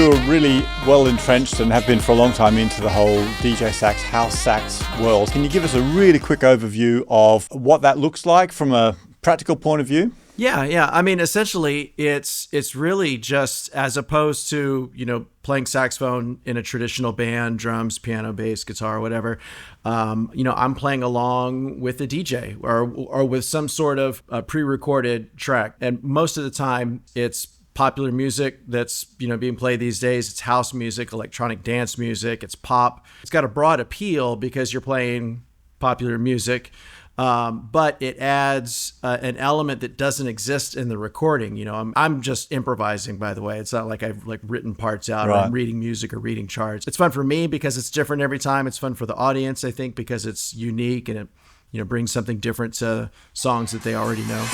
who are really well entrenched and have been for a long time into the whole DJ Sax, house sax world, can you give us a really quick overview of what that looks like from a practical point of view? Yeah. I mean, essentially, it's really just, as opposed to, playing saxophone in a traditional band, drums, piano, bass, guitar, whatever. I'm playing along with a DJ or with some sort of pre-recorded track. And most of the time, it's popular music that's, being played these days. It's house music, electronic dance music, it's pop. It's got a broad appeal because you're playing popular music. But it adds an element that doesn't exist in the recording. I'm just improvising, by the way. It's not like I've written parts out, right, or I'm reading music or reading charts. It's fun for me because it's different every time. It's fun for the audience, I think, because it's unique and it brings something different to songs that they already know.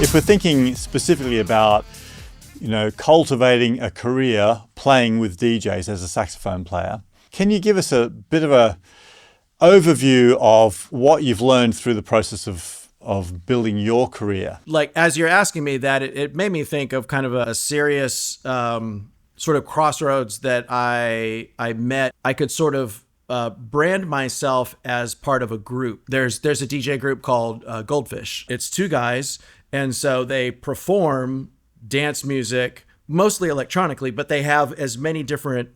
If we're thinking specifically about, cultivating a career playing with DJs as a saxophone player, can you give us a bit of a overview of what you've learned through the process of building your career? As you're asking me that, it made me think of kind of a serious sort of crossroads that I met. I could sort of brand myself as part of a group. There's a DJ group called Goldfish. It's two guys. And so they perform dance music, mostly electronically, but they have as many different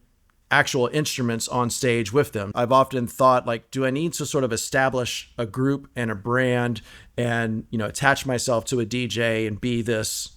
actual instruments on stage with them. I've often thought, do I need to sort of establish a group and a brand and, attach myself to a DJ and be this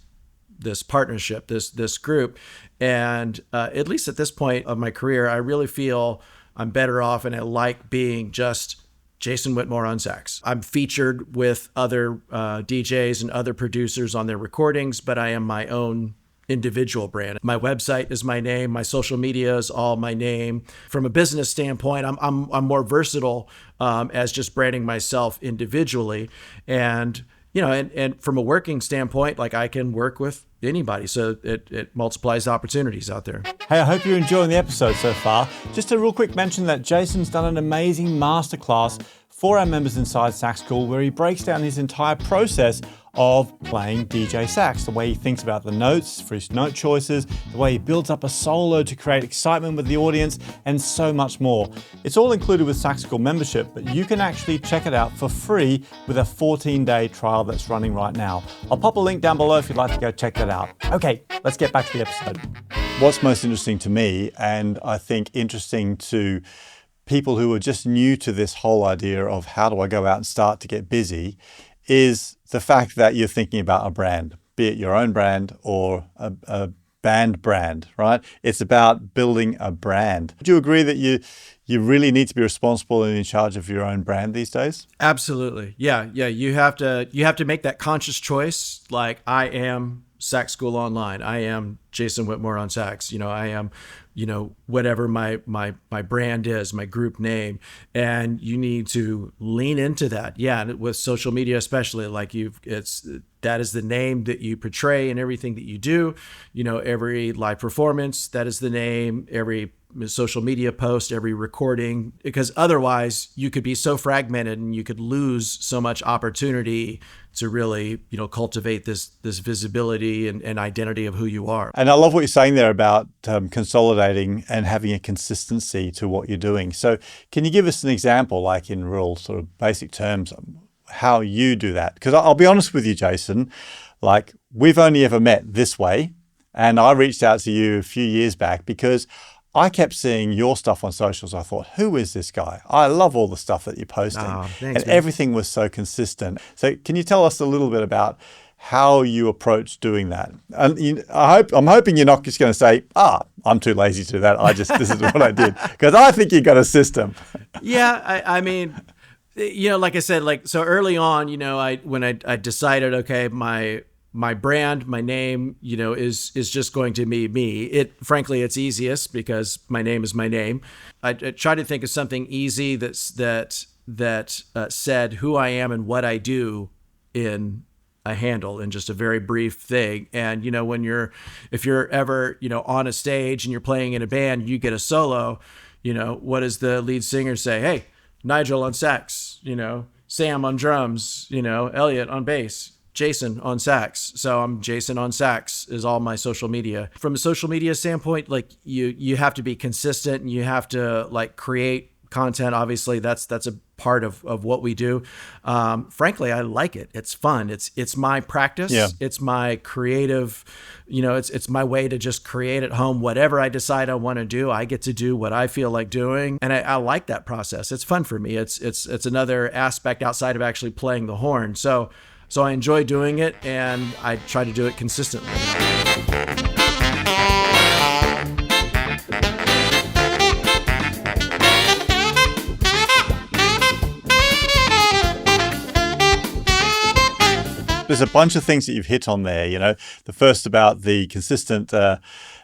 partnership, this group? And at least at this point of my career, I really feel I'm better off, and I like being just Jason Whitmore on sax. I'm featured with other DJs and other producers on their recordings, but I am my own individual brand. My website is my name. My social media is all my name. From a business standpoint, I'm more versatile as just branding myself individually. And and from a working standpoint, I can work with anybody. So it multiplies opportunities out there. Hey, I hope you're enjoying the episode so far. Just a real quick mention that Jason's done an amazing masterclass for our members inside Sax School, where he breaks down his entire process of playing DJ sax, the way he thinks about the notes for his note choices, the way he builds up a solo to create excitement with the audience, and so much more. It's all included with Sax School membership, but you can actually check it out for free with a 14-day trial that's running right now. I'll pop a link down below if you'd like to go check that out. Okay, let's get back to the episode. What's most interesting to me, and I think interesting to people who are just new to this whole idea of how do I go out and start to get busy, is the fact that you're thinking about a brand, be it your own brand or a band brand, right? It's about building a brand. Do you agree that you really need to be responsible and in charge of your own brand these days? Absolutely. Yeah. You have to make that conscious choice. I am Sax School Online. I am Jason Whitmore on sax. I am, whatever my brand is, my group name, and you need to lean into that. Yeah, and with social media especially, that is the name that you portray in everything that you do. Every live performance, that is the name. Every social media post, every recording, because otherwise you could be so fragmented and you could lose so much opportunity to really, cultivate this visibility and identity of who you are. And I love what you're saying there about consolidating and having a consistency to what you're doing. So can you give us an example, in real sort of basic terms, how you do that? Because I'll be honest with you, Jason, we've only ever met this way. And I reached out to you a few years back because I kept seeing your stuff on socials. I thought, who is this guy? I love all the stuff that you're posting. Oh, thanks, and man. Everything was so consistent. So can you tell us a little bit about how you approach doing that? And I'm hoping you're not just going to say, I'm too lazy to do that. This is what I did. Because I think you got a system. Yeah, I mean, like I said, so early on, when I decided, okay, my brand, my name, is just going to be me. Frankly, it's easiest because my name is my name. I try to think of something easy that said who I am and what I do in a handle in just a very brief thing. And, if you're ever, on a stage and you're playing in a band, you get a solo, what does the lead singer say? Hey, Nigel on sax, Sam on drums, Elliot on bass, Jason on sax. So I'm Jason on sax is all my social media. From a social media standpoint, like you have to be consistent and you have to like create content. Obviously that's a part of what we do. Frankly, I like it. It's fun. It's my practice. Yeah. It's my creative, it's my way to just create at home. Whatever I decide I want to do, I get to do what I feel like doing. And I like that process. It's fun for me. It's another aspect outside of actually playing the horn. So I enjoy doing it, and I try to do it consistently. There's a bunch of things that you've hit on there. The first about the consistent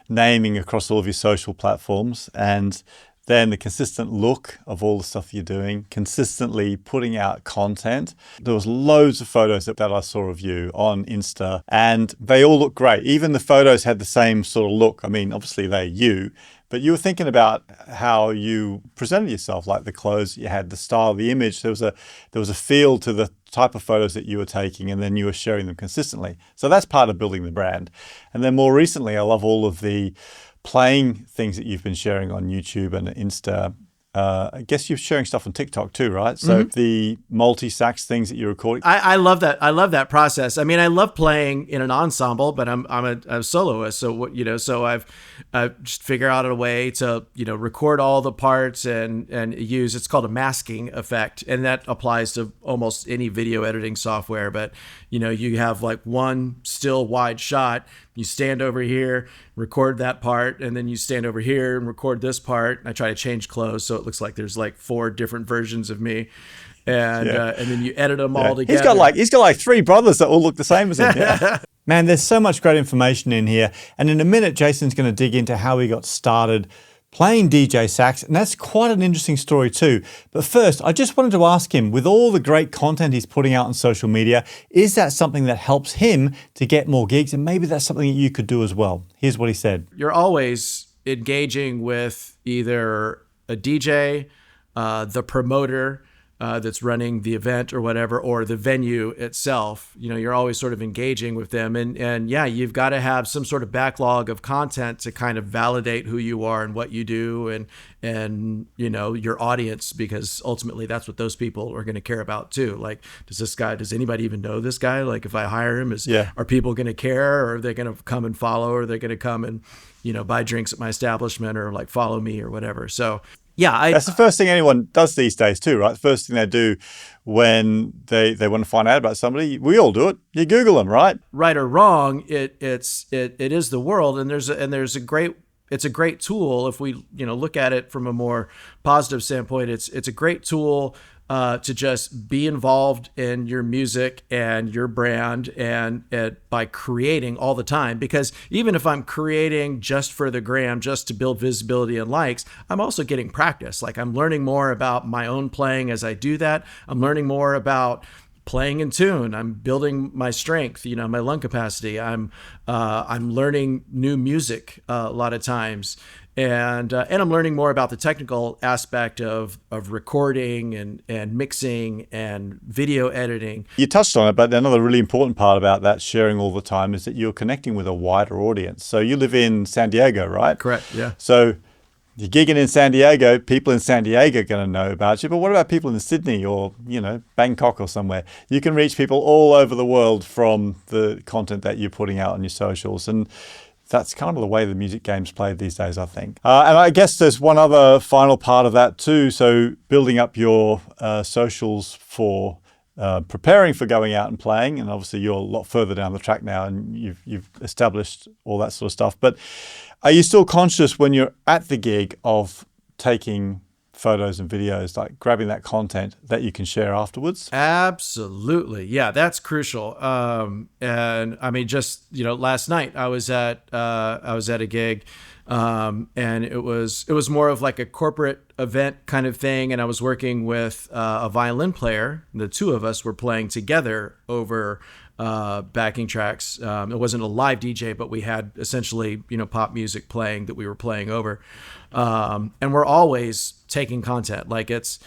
naming across all of your social platforms, and then the consistent look of all the stuff you're doing, consistently putting out content. There was loads of photos that I saw of you on Insta, and they all look great. Even the photos had the same sort of look. I mean, obviously they're you, but you were thinking about how you presented yourself, like the clothes you had, the style, the image. There was a feel to the type of photos that you were taking, and then you were sharing them consistently. So that's part of building the brand. And then more recently, I love all of the playing things that you've been sharing on YouTube and Insta. I guess you're sharing stuff on TikTok too, right? So the multi-sax things that you're recording. I love that. I love that process. I mean, I love playing in an ensemble, but I'm a soloist. So so I've just figured out a way to record all the parts and use. It's called a masking effect, and that applies to almost any video editing software. But you have like one still wide shot. You stand over here, record that part, and then you stand over here and record this part. I try to change clothes so it looks like there's like 4 different versions of me, and then you edit them all together. He's got like 3 brothers that all look the same as him. Yeah. Man, there's so much great information in here, and in a minute, Jason's going to dig into how he got started playing DJ Sax, and that's quite an interesting story too. But first, I just wanted to ask him, with all the great content he's putting out on social media, is that something that helps him to get more gigs? And maybe that's something that you could do as well. Here's what he said. You're always engaging with either a DJ, the promoter that's running the event or whatever, or the venue itself. You're always sort of engaging with them. And yeah, you've got to have some sort of backlog of content to kind of validate who you are and what you do and your audience, because ultimately that's what those people are going to care about too. Like, does anybody even know this guy? Like, if I hire him, are people going to care, or are they going to come and follow, or are they going to come and, buy drinks at my establishment, or like follow me or whatever? So yeah, that's the first thing anyone does these days too, right? The first thing they do when they want to find out about somebody, we all do it. You Google them, right? Right or wrong, it is the world, and it's a great tool. If we look at it from a more positive standpoint, it's a great tool to just be involved in your music and your brand and by creating all the time. Because even if I'm creating just for the gram, just to build visibility and likes, I'm also getting practice. Like, I'm learning more about my own playing as I do that. I'm learning more about playing in tune. I'm building my strength, my lung capacity. I'm learning new music a lot of times. And I'm learning more about the technical aspect of recording and mixing and video editing. You touched on it, but another really important part about that sharing all the time is that you're connecting with a wider audience. So you live in San Diego, right? Correct, yeah. So you're gigging in San Diego, people in San Diego are going to know about you, but what about people in Sydney or, Bangkok or somewhere? You can reach people all over the world from the content that you're putting out on your socials. And that's kind of the way the music game's played these days, I think. And I guess there's one other final part of that too. So building up your socials for preparing for going out and playing, and obviously you're a lot further down the track now and you've established all that sort of stuff. But are you still conscious when you're at the gig of taking photos and videos, like grabbing that content that you can share afterwards? Absolutely. Yeah, that's crucial. And I mean, just, last night I was at a gig, and it was more of like a corporate event kind of thing. And I was working with a violin player. The two of us were playing together over backing tracks. It wasn't a live DJ, but we had essentially, pop music playing that we were playing over. And we're always taking content. Like it's,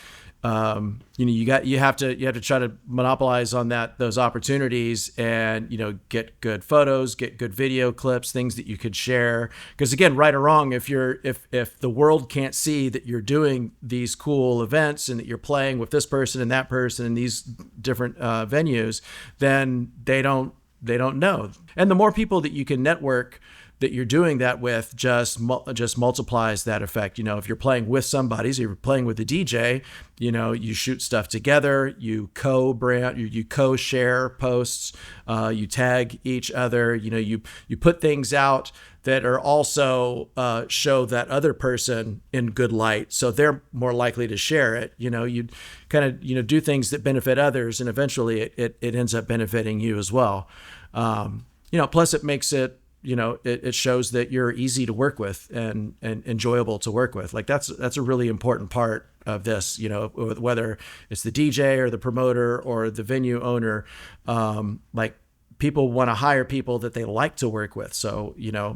you have to try to monopolize on those opportunities and, get good photos, get good video clips, things that you could share. Because again, right or wrong, if the world can't see that you're doing these cool events and that you're playing with this person and that person in these different venues, then they don't know. And the more people that you can network that you're doing that with just multiplies that effect. If you're playing with somebody, so you're playing with a DJ, you shoot stuff together, you co-brand, you co-share posts, you tag each other, you put things out that are also show that other person in good light, so they're more likely to share it. You kind of do things that benefit others, and eventually it ends up benefiting you as well. Plus it makes it, it shows that you're easy to work with and enjoyable to work with. Like that's a really important part of this, whether it's the DJ or the promoter or the venue owner. Like people want to hire people that they like to work with. So,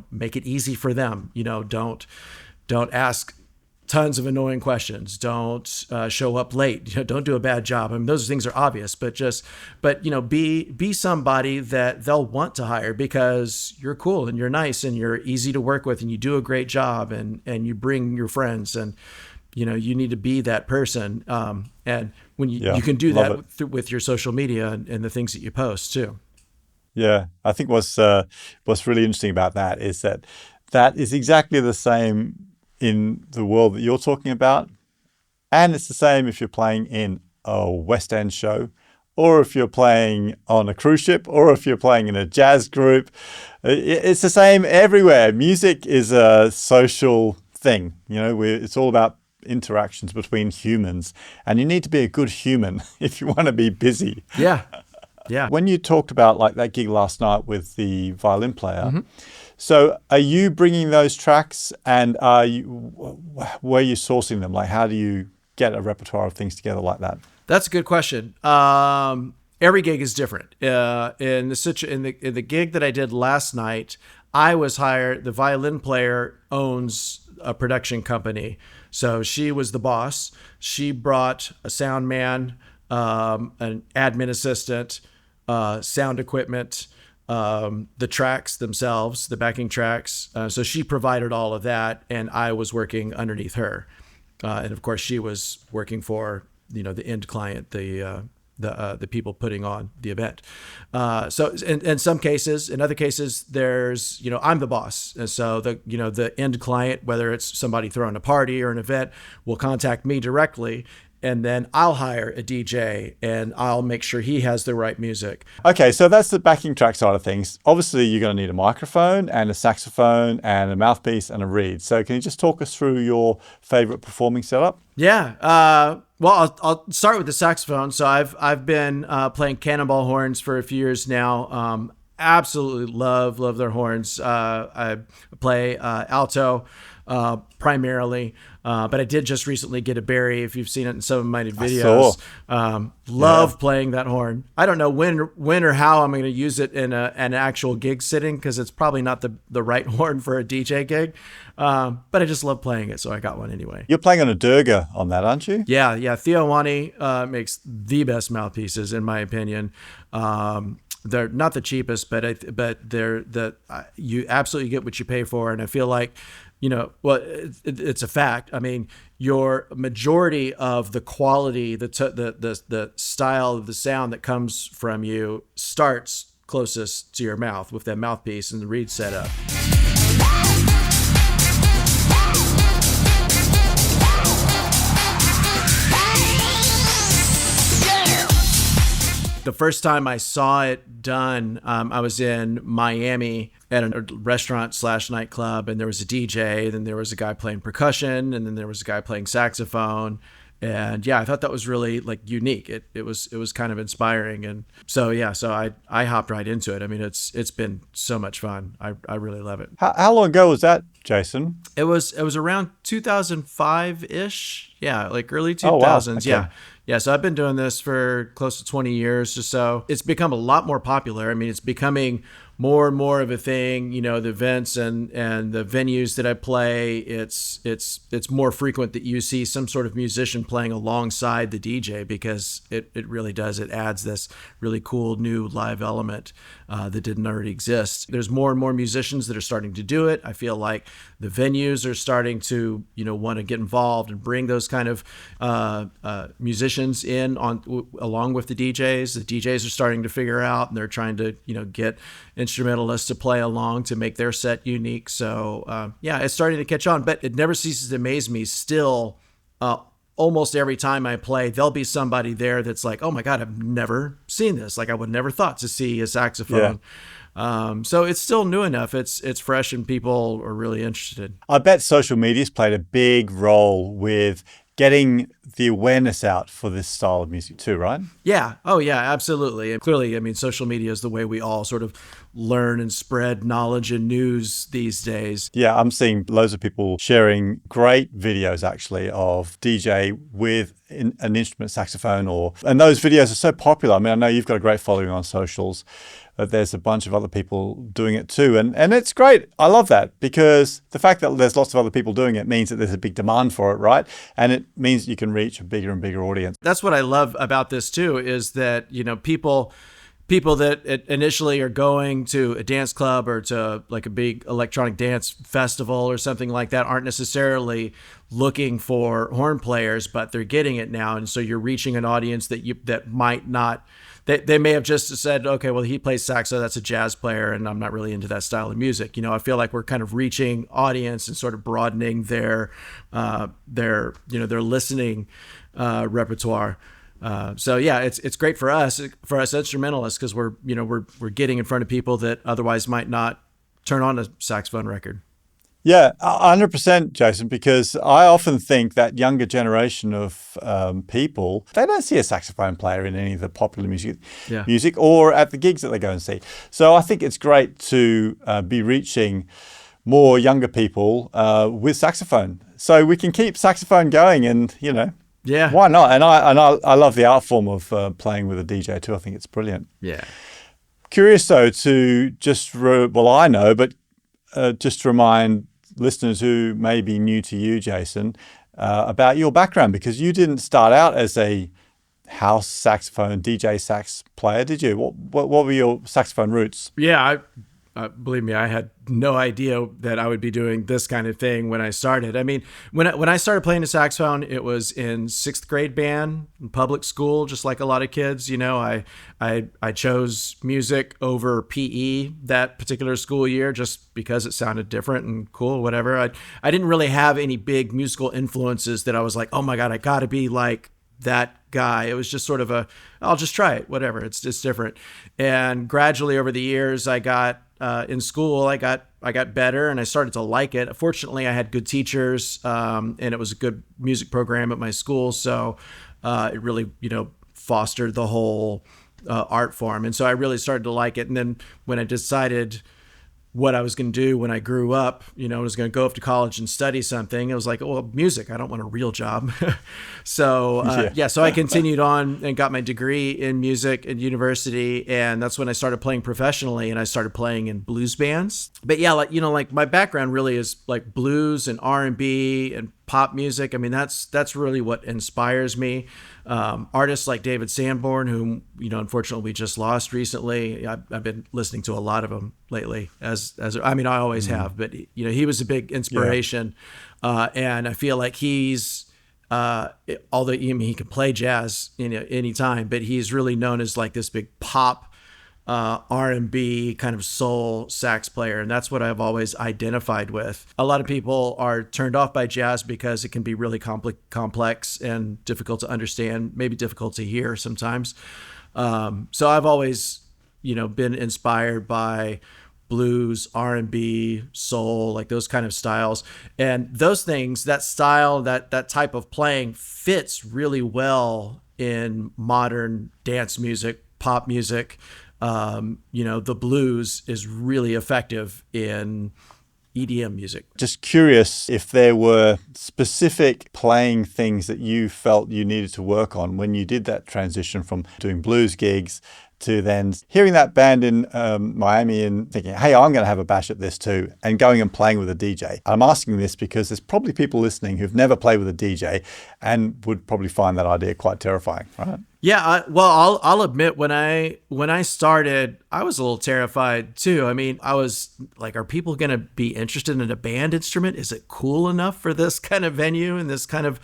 make it easy for them. Don't ask tons of annoying questions. Don't show up late. Don't do a bad job. I mean, those things are obvious, but be somebody that they'll want to hire because you're cool and you're nice and you're easy to work with and you do a great job and you bring your friends and, you need to be that person. And when you can do that with your social media and the things that you post too. Yeah, I think what's really interesting about that is that is exactly the same in the world that you're talking about. And it's the same if you're playing in a West End show, or if you're playing on a cruise ship, or if you're playing in a jazz group. It's the same everywhere. Music is a social thing. It's all about interactions between humans. And you need to be a good human if you want to be busy. Yeah. Yeah. When you talked about like that gig last night with the violin player, so are you bringing those tracks and where are you sourcing them? Like, how do you get a repertoire of things together like that? That's a good question. Every gig is different. In the gig that I did last night, I was hired. The violin player owns a production company, so she was the boss. She brought a sound man, an admin assistant, sound equipment, the tracks themselves, the backing tracks. So she provided all of that, and I was working underneath her. And of course, she was working for the end client, the people putting on the event. So in some cases, in other cases, there's I'm the boss, and so the end client, whether it's somebody throwing a party or an event, will contact me directly. And then I'll hire a DJ and I'll make sure he has the right music. Okay, so that's the backing track side of things. Obviously, you're going to need a microphone and a saxophone and a mouthpiece and a reed. So can you just talk us through your favorite performing setup? Yeah. Well, I'll start with the saxophone. So I've been playing Cannonball horns for a few years now. Absolutely love their horns. I play alto primarily. But I did just recently get a Barry, if you've seen it in some of my videos. Love playing that horn. I don't know when or how I'm going to use it in an actual gig setting, because it's probably not the right horn for a DJ gig. But I just love playing it, so I got one anyway. You're playing on a Durga on that, aren't you? Yeah. Theo Wani makes the best mouthpieces, in my opinion. They're not the cheapest, but you absolutely get what you pay for, and I feel like, it's a fact. I mean, your majority of the quality, the style of the sound that comes from you starts closest to your mouth with that mouthpiece and the reed setup. The first time I saw it done, I was in Miami at a restaurant/nightclub, and there was a DJ, then there was a guy playing percussion, and then there was a guy playing saxophone. And yeah, I thought that was really unique. It was kind of inspiring. And so I hopped right into it. I mean, it's been so much fun. I really love it. How long ago was that, Jason? It was around 2005-ish. Yeah, early 2000s. Oh, wow. Okay. Yeah, so I've been doing this for close to 20 years or so. It's become a lot more popular. I mean, it's becoming more and more of a thing. The events and the venues that I play, it's more frequent that you see some sort of musician playing alongside the DJ, because it really does. It adds this really cool new live element that didn't already exist. There's more and more musicians that are starting to do it. I feel like the venues are starting to want to get involved and bring those kind of musicians in along with the DJs. The DJs are starting to figure out, and they're trying to get instrumentalists to play along to make their set unique. So it's starting to catch on, but it never ceases to amaze me still. Almost every time I play, there'll be somebody there that's like, oh my God, I've never seen this. Like, I would never thought to see a saxophone. So it's still new enough. It's fresh, and people are really interested. I bet social media's played a big role with getting the awareness out for this style of music too, right? Yeah. Oh, yeah, absolutely. And clearly, I mean, social media is the way we all sort of learn and spread knowledge and news these days. Yeah, I'm seeing loads of people sharing great videos actually of DJ with an instrument saxophone, and those videos are so popular. I mean, I know you've got a great following on socials. There's a bunch of other people doing it too. And it's great. I love that, because the fact that there's lots of other people doing it means that there's a big demand for it, right? And it means you can reach a bigger and bigger audience. That's what I love about this too, is that, people that initially are going to a dance club or to like a big electronic dance festival or something like that aren't necessarily looking for horn players, but they're getting it now. And so you're reaching an audience that might not, they may have just said, okay, well, he plays sax, so that's a jazz player, and I'm not really into that style of music. I feel like we're kind of reaching audience and sort of broadening their listening repertoire. So yeah, it's great for us instrumentalists, because we're getting in front of people that otherwise might not turn on a saxophone record. Yeah, 100%, Jason, because I often think that younger generation of people, they don't see a saxophone player in any of the popular music or at the gigs that they go and see. So I think it's great to be reaching more younger people with saxophone, so we can keep saxophone going, and yeah, why not? And I love the art form of playing with a DJ too. I think it's brilliant. Yeah. Curious though to just I know, but just to remind listeners who may be new to you, Jason, about your background, because you didn't start out as a house saxophone DJ sax player, did you? What were your saxophone roots? Yeah, believe me, I had no idea that I would be doing this kind of thing when I started. I mean, when I started playing the saxophone, it was in 6th grade band in public school, just like a lot of kids. I chose music over PE that particular school year just because it sounded different and cool, whatever. I didn't really have any big musical influences that I was like, oh my God, I got to be like that guy. It was just sort of I'll just try it, whatever. It's just different. And gradually over the years, I got in school, I got better, and I started to like it. Fortunately, I had good teachers, and it was a good music program at my school. So it really, fostered the whole art form. And so I really started to like it. And then when I decided what I was going to do when I grew up, I was going to go off to college and study something. It was like, well, music, I don't want a real job. So I continued on and got my degree in music at university. And that's when I started playing professionally, and I started playing in blues bands. But yeah, like my background really is like blues and R&B and pop music. I mean, that's really what inspires me. Artists like David Sanborn, whom unfortunately we just lost recently. I've been listening to a lot of them lately. I always have, but he was a big inspiration, and I feel like he's although he can play jazz anytime, but he's really known as like this big pop R&B kind of soul sax player, and that's what I've always identified with. A lot of people are turned off by jazz because it can be really complex and difficult to understand, maybe difficult to hear sometimes. So I've always, been inspired by blues, R&B, soul, like those kind of styles. And those things, that style, that type of playing fits really well in modern dance music, pop music. The blues is really effective in EDM music. Just curious if there were specific playing things that you felt you needed to work on when you did that transition from doing blues gigs to then hearing that band in Miami and thinking, hey, I'm going to have a bash at this too, and going and playing with a DJ. I'm asking this because there's probably people listening who've never played with a DJ and would probably find that idea quite terrifying, right? Yeah, well, I'll admit when I started, I was a little terrified too. I mean, I was like, are people going to be interested in a band instrument? Is it cool enough for this kind of venue and this kind of,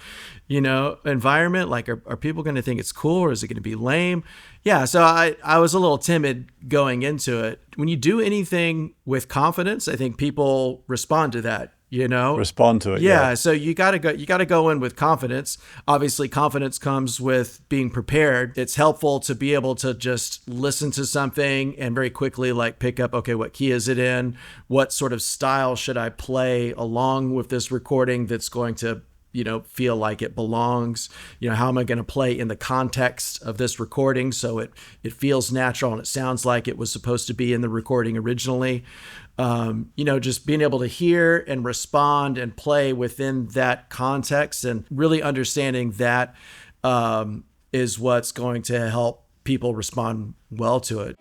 environment? Like, are people going to think it's cool, or is it going to be lame? Yeah, so I was a little timid going into it. When you do anything with confidence, I think people respond to that. Respond to it. Yeah. So you gotta go in with confidence. Obviously, confidence comes with being prepared. It's helpful to be able to just listen to something and very quickly pick up, okay, what key is it in? What sort of style should I play along with this recording that's going to feel like it belongs? How am I going to play in the context of this recording so it feels natural and it sounds like it was supposed to be in the recording originally? Just being able to hear and respond and play within that context, and really understanding that is what's going to help people respond well to it.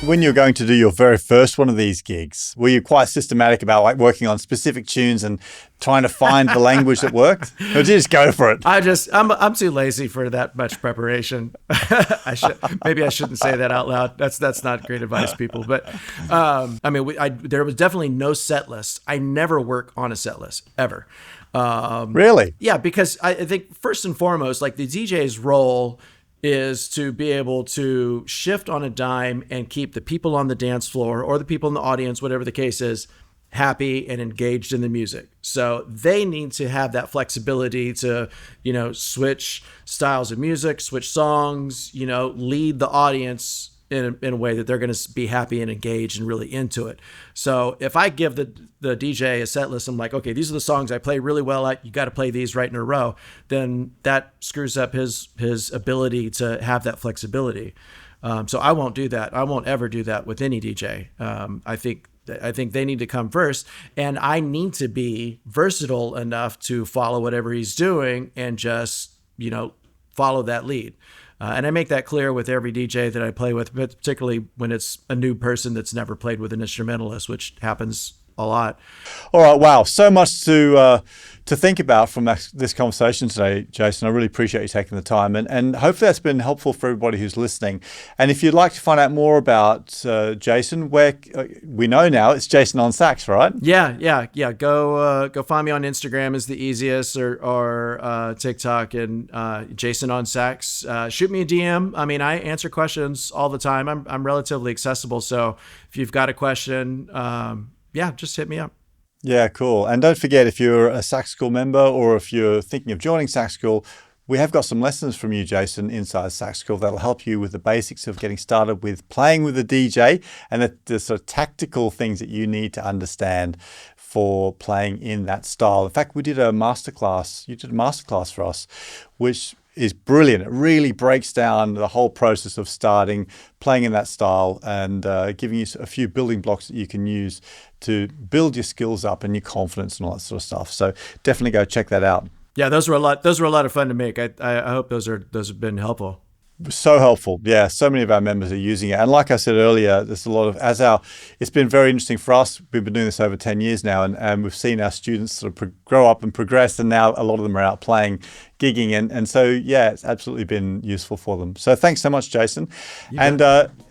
When you're going to do your very first one of these gigs, were you quite systematic about working on specific tunes and trying to find the language that worked? Or did you just go for it? I'm too lazy for that much preparation. Maybe I shouldn't say that out loud. That's not great advice, people. But there was definitely no set list. I never work on a set list ever. Really? Yeah, because I think first and foremost, the DJ's role is to be able to shift on a dime and keep the people on the dance floor or the people in the audience, whatever the case is, happy and engaged in the music. So they need to have that flexibility to, switch styles of music, switch songs, lead the audience in a way that they're going to be happy and engaged and really into it. So if I give the DJ a set list, I'm like, okay, these are the songs I play really well at, you got to play these right in a row, then that screws up his ability to have that flexibility. So I won't do that. I won't ever do that with any DJ. I think they need to come first, and I need to be versatile enough to follow whatever he's doing and just, follow that lead. And I make that clear with every DJ that I play with, but particularly when it's a new person that's never played with an instrumentalist, which happens a lot. All right. Wow. So much to think about from this conversation today, Jason. I really appreciate you taking the time, and hopefully that's been helpful for everybody who's listening. And if you'd like to find out more about Jason, where we know now it's Jason on Sax, right? Yeah. Go find me on Instagram is the easiest, or TikTok, and Jason on Sax. Shoot me a DM. I mean, I answer questions all the time. I'm relatively accessible, so if you've got a question, just hit me up. Yeah, cool. And don't forget, if you're a Sax School member or if you're thinking of joining Sax School, we have got some lessons from you, Jason, inside Sax School that'll help you with the basics of getting started with playing with a DJ and the sort of tactical things that you need to understand for playing in that style. In fact, we did a masterclass. You did a masterclass for us, which is brilliant. It really breaks down the whole process of starting, playing in that style, and giving you a few building blocks that you can use to build your skills up and your confidence and all that sort of stuff. So definitely go check that out. Yeah, those were a lot of fun to make. I hope those have been helpful. So helpful. Yeah, so many of our members are using it. And like I said earlier, there's a lot of, it's been very interesting for us. We've been doing this over 10 years now, and we've seen our students sort of grow up and progress, and now a lot of them are out playing, gigging. And so, yeah, it's absolutely been useful for them. So thanks so much, Jason.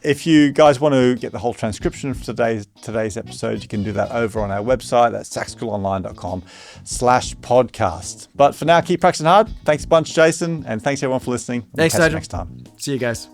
If you guys want to get the whole transcription of today's episode, you can do that over on our website. That's saxschoolonline.com/podcast. But for now, keep practicing hard. Thanks a bunch, Jason. And thanks everyone for listening. Thanks, Nigel. Next time. See you guys.